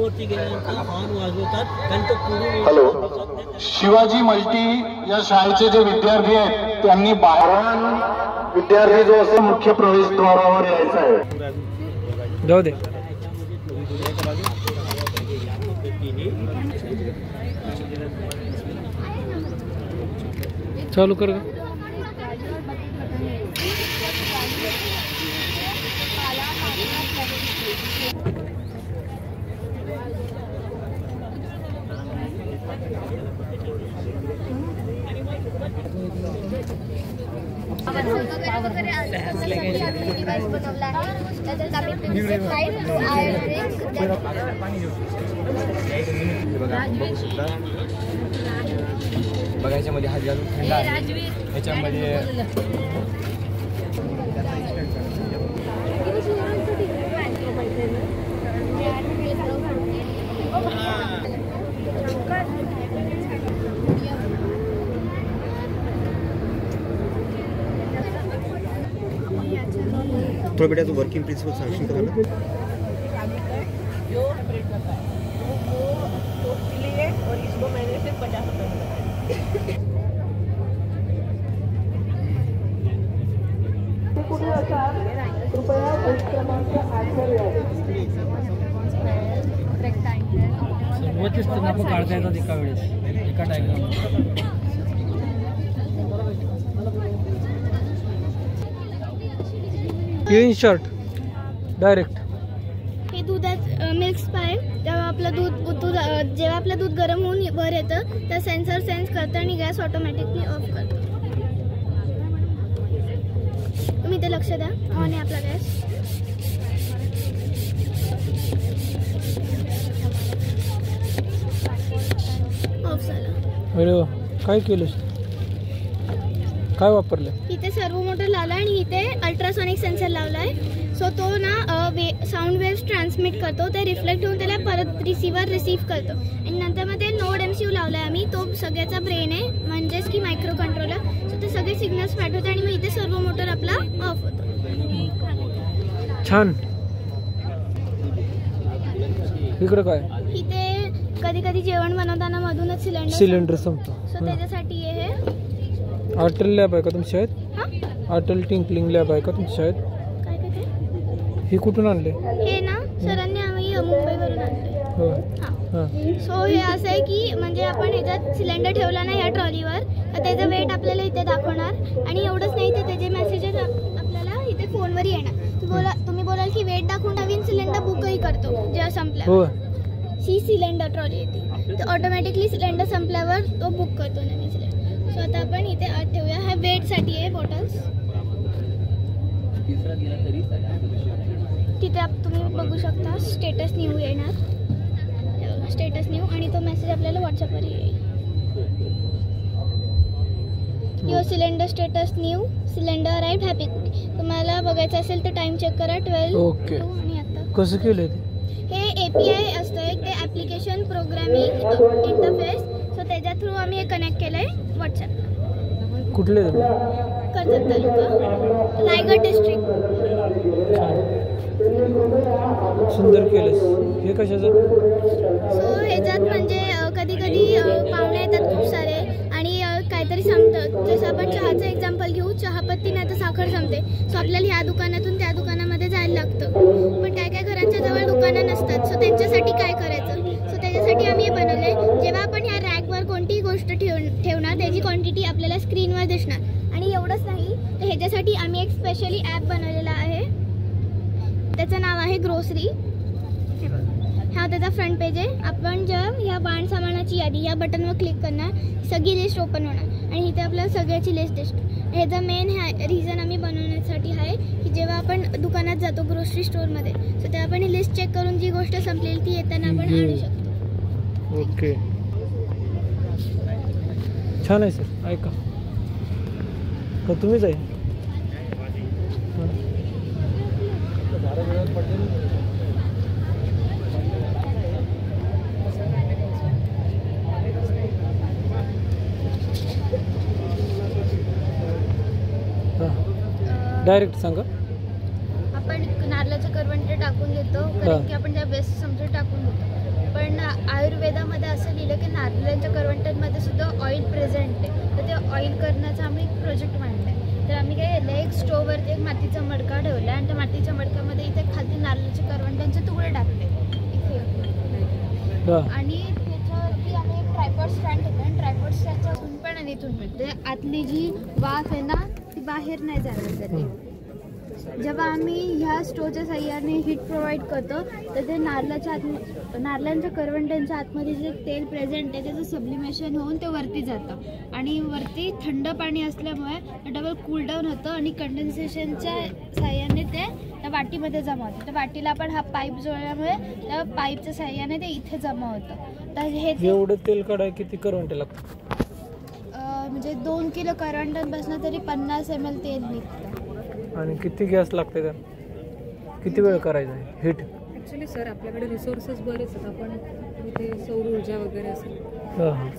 वरती गेल्यानंतर हॉर्न वाजवतात आणि तो पुढे. हॅलो, शिवाजी मल्टी या शाळेचे जे विद्यार्थी आहेत त्यांनी बाहेरून विद्यार्थी जो असेल मुख्य प्रवेशद्वारावर यायचा आहे. जाऊ दे. चालू कर. बघायच्या मध्ये हात घालून थंड आहे ह्याच्यामध्ये. थोड़ा बेटा तो वर्किंग प्रिंसिपल सांगशील का मला? और इसको मैंने सिर्फ 50 रुपये में लगाया. सर्वच काढता येतात एका वेळेस एका डायग्राम. इन शॉर्ट डायरेक्ट हे दुधात मिल्क स्पाय तेव्हा आपलं दूध जेव्हा आपलं दूध गरम होऊन वर येतं तर सेन्सर सेन्स करतं आणि गॅस ऑटोमॅटिकली ऑफ करतो. तुम्ही ते लक्ष द्या. ऑन आहे आपला गॅस. ऑफ झाला. अरे वा, काय केलंस? काय वापरलं? इथे सर्वो मोटर लावला आणि इथे अल्ट्रासॉनिक सेन्सर लावलाय. सो तो ना साऊंड वेव्स ट्रान्समिट करतो. ते रिफ्लेक्ट होऊन त्याला परत रिसीव्ह करतो आणि नंतर मग ते नोड MCU लावलाय आम्ही. तो सगळ्याचा ब्रेन आहे म्हणजेच की मायक्रो कंट्रोलर. सो ते सगळे सिग्नल्स पाठवतो आणि मग इथे सर्वो मोटर आपला ऑफ होतो. छान. इकडे काय? इथे कधी कधी जेवण बनवताना मधूनच सिलेंडर संपतो. सो त्याच्यासाठी हे अटल लॅब आहे का तुमच्या शाळेत? अटल टिंकलिंग लॅब आहे का तुमच्या शाळेत? काय काय हे कुठून आणले? हे ना सरांनी आम्ही मुंबईवरून आणले. सो हे असं आहे की म्हणजे आपण ह्याच्यात सिलेंडर ठेवला ना या ट्रॉलीवर तर त्याचं वेट आपल्याला इथे दाखवणार आणि एवढंच नाही तर त्याचे मेसेजेस आपल्याला इथे फोनवर येणार. तुम्ही बोलाल की वेट दाखवून नवीन सिलेंडर बुकही करतो जेव्हा संपल्यावर. ही सिलेंडर ट्रॉली येते तर ऑटोमॅटिकली सिलेंडर संपल्यावर तो बुक करतो नवीन सिलेंडर. सो आता आपण इथे आत ठेवूया. हा वेटसाठी आहे बॉटल्स. तिथे तुम्ही बघू शकता स्टेटस न्यू येणार. स्टेटस न्यू आणि तो मेसेज आपल्याला व्हॉट्सअपवर येईल. Your cylinder status new cylinder arrived happy. तुम्हाला बघायचं असेल तर टाइम चेक करा 12 ओके. आणि आता कसं केलं ते? हे API असतं एक ते ॲप्लिकेशन प्रोग्रामिंग इंटरफेस. सो त्याच्या थ्रू आम्ही हे कनेक्ट केलं आहे व्हॉट्सअपला. कुठले? कर्जत तालुका रायगड डिस्ट्रिक्ट. सुंदर केलंस. हे कशाचं? सो ह्याच्यात म्हणजे कधी कधी पाहुणे येतात खूप सारे आणि काहीतरी सांगतात. जसं आपण चहाचं एक्झाम्पल घेऊ. चहापत्ती नाही तर साखर संपते. सो आपल्याला ह्या दुकानातून त्या दुकानामध्ये जायला लागतं. पण काय काय घरांच्या जवळ दुकानं नसतात. सो त्यांच्यासाठी काय करायचं? सो त्याच्यासाठी आम्ही हे बनवलं. जेव्हा आपण ह्या रॅकवर कोणतीही गोष्ट ठेवणार त्याची क्वांटिटी आपल्याला स्क्रीनवर दिसणार. आणि एवढंच नाही तर ह्याच्यासाठी आम्ही एक स्पेशली ॲप बनवलेला आहे. त्याचं नाव आहे ग्रोसरी. हा त्याचा फ्रंट पेज आहे. आपण जेव्हा ह्या बाण सामानाची यादी ह्या बटनवर क्लिक करणार सगळी लिस्ट ओपन होणार आणि इथे आपल्याला सगळ्याची लिस्ट दिसतो. ह्याचा मेन रिझन आम्ही बनवण्यासाठी आहे की जेव्हा आपण दुकानात जातो ग्रोसरी स्टोअरमध्ये सो तेव्हा आपण ही लिस्ट चेक करून जी गोष्ट संपलेली ती येताना आपण आणू शकतो. ओके, छान आहे सर. ऐका का तुम्हीच आहे? डायरेक्ट सांगा. आपण नारळाचं करवंटे टाकून देतो कारण की आपण त्या बेस्ट समजा टाकून देतो. पण आयुर्वेदामध्ये असं लिहिलं की नारळाच्या करवंट्यांमध्ये सुद्धा ऑइल प्रेझेंट आहे. तर ते ऑइल करण्याचा आम्ही एक प्रोजेक्ट मांडला आहे. तर आम्ही काय केलं, एक स्टोववरती एक मातीचा मडका ठेवला आणि त्या मातीच्या मडक्यामध्ये इथे खाली नारळाच्या करवंट्यांचे तुकडे टाकले इथे. आणि त्याच्यावरती आम्ही एक ट्रायपॉड स्टँड ठेवला आणि ट्रायपॉड स्टँडच्या इथून पण आणि इथून पण ते आतली जी वाफ आहे ना ती बाहेर नाही जाणार तरी. जेव्हा आम्ही ह्या स्टोवच्या साह्याने हीट प्रोव्हाइड करतो तर ते नारळांच्या करवंट्यांच्या आतमध्ये जे तेल प्रेझेंट आहे त्याचं सबलिमेशन होऊन ते वरती जातं आणि वरती थंड पाणी असल्यामुळे डबल कूलडाऊन होतं आणि कंडेन्सेशनच्या साह्याने ते त्या वाटीमध्ये जमा होतं. त्या वाटीला आपण हा पाईप जोडल्यामुळे त्या पाईपच्या साह्याने ते इथे जमा होतं. तर हे एवढं तेल काढाय किती करवंटे लागतात? म्हणजे 2 किलो करवंट्यांपासून तरी 50 ml तेल निघतं. आणि किती गॅस लागते त्याला? किती वेळ करायचा आहे हीट? ॲक्च्युली सर आपल्याकडे रिसोर्सेस बरेच आहेत. आपण इथे सौर ऊर्जा वगैरे असेल,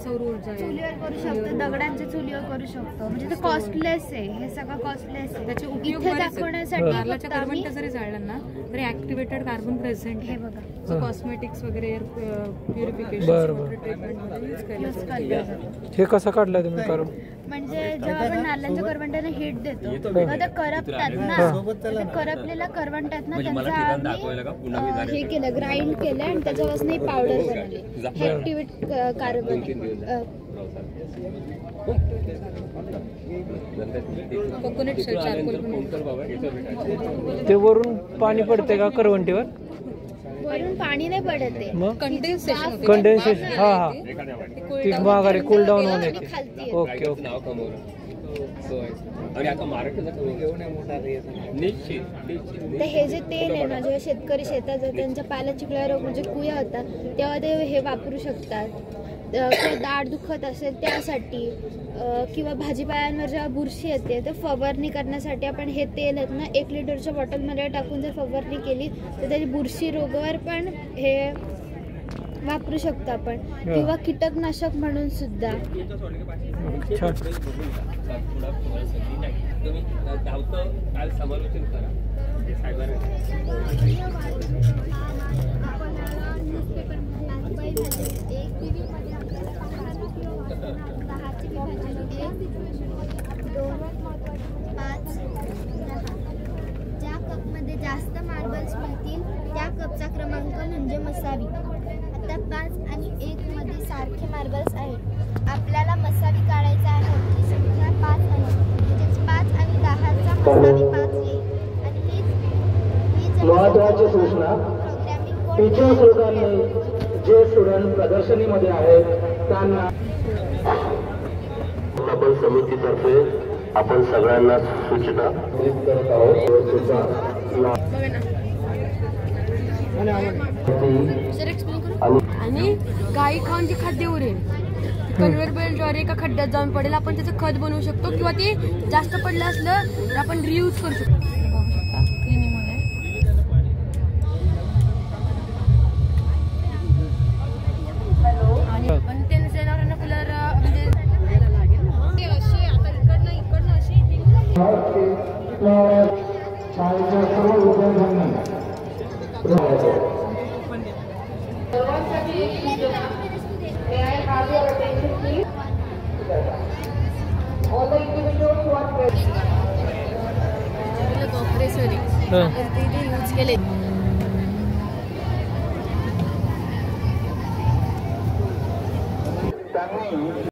सौर ऊर्जा चुलीवर करू शकतो, दगडांच्या चुलीवर करू शकतो. म्हणजे ते कॉस्टलेस आहे, हे सगळं कॉस्टलेस आहे. त्याचे उपयोग इथे बरेच आहेत. दाखवण्यासाठी नारळाच्या करवंट जरी जाळलं ना तरी ऍक्टिव्हेटेड कार्बन प्रेझेंट हे बघा सो कॉस्मेटिक्स वगैरे एअर प्युरिफिकेशन बरं, वॉटर ट्रीटमेंटमध्ये यूज केलं यूज जातं. केलं जातं. हे कसं काढलाय तुम्ही कारण? म्हणजे जेव्हा आपण नारळाच्या करवंट्यांना हीट देतो तेव्हा ते करपतात ना, ते करपलेल्या करवंटात ना त्यांचं आम्ही हे केलं, ग्राइंड केलं आणि त्याच्यापासून ही पावडर बनवली. Activated carbon coconut shell charcoal ते वरून पाणी पडते का करवंटीवर? वरून पाणी नाही पडत आहे, मग कंडेन्सेशन कंडेन्सेशन. हा हा, ती माघारी कूल डाऊन आणि होण्याची. खालती येते. Okay okay. तर हे जे तेल आहे ना, जेव्हा शेतकरी शेतात जातात त्यांच्या पायाला चिकळा रोग म्हणजे कुया होतात तेव्हा ते हे वापरू शकतात. किंवा दाढ दुखत असेल त्यासाठी, किंवा भाजीपाल्यांवर जेव्हा बुरशी येते तर फवारणी करण्यासाठी आपण हे तेल आहेत ना 1 लिटरच्या बॉटलमध्ये टाकून जर फवारणी केली तर त्याची बुरशी रोगावर पण हे वापरू शकतो आपण, किंवा कीटकनाशक म्हणून सुद्धा. छान. ज्या कपमध्ये जास्त मार्बल्स मिळतील त्या कपचा क्रमांक म्हणजे मसावी. आता 5 आणि 1 मध्ये सारखे मार्बल्स आहेत. आपल्याला मसावी काढायचा आहे ही संख्या 5 आहे, म्हणजेच 5 आणि 10चा मसावी 5 येईल. आणि हीच महत्वाची सूचना, टीचर स्टुडंटने जे स्टुडंट प्रदर्शनीमध्ये आहेत त्यांना आपण समितीतर्फे आपण सगळ्यांना सूचना करत आहोत. आणि गाई खाऊन जे खाद्य उरेल कन्व्हेयर बेल्टद्वारे एका खड्ड्यात जाऊन पडेल, आपण त्याचं खत बनवू शकतो किंवा ते जास्त पडलं असलं तर आपण रियूज करू शकतो. पण ते कलर म्हणजे अशी आता इकडनं अशी शाळेच्या सर्व विद्यार्थ्यांनी यूज केले. त्यांनी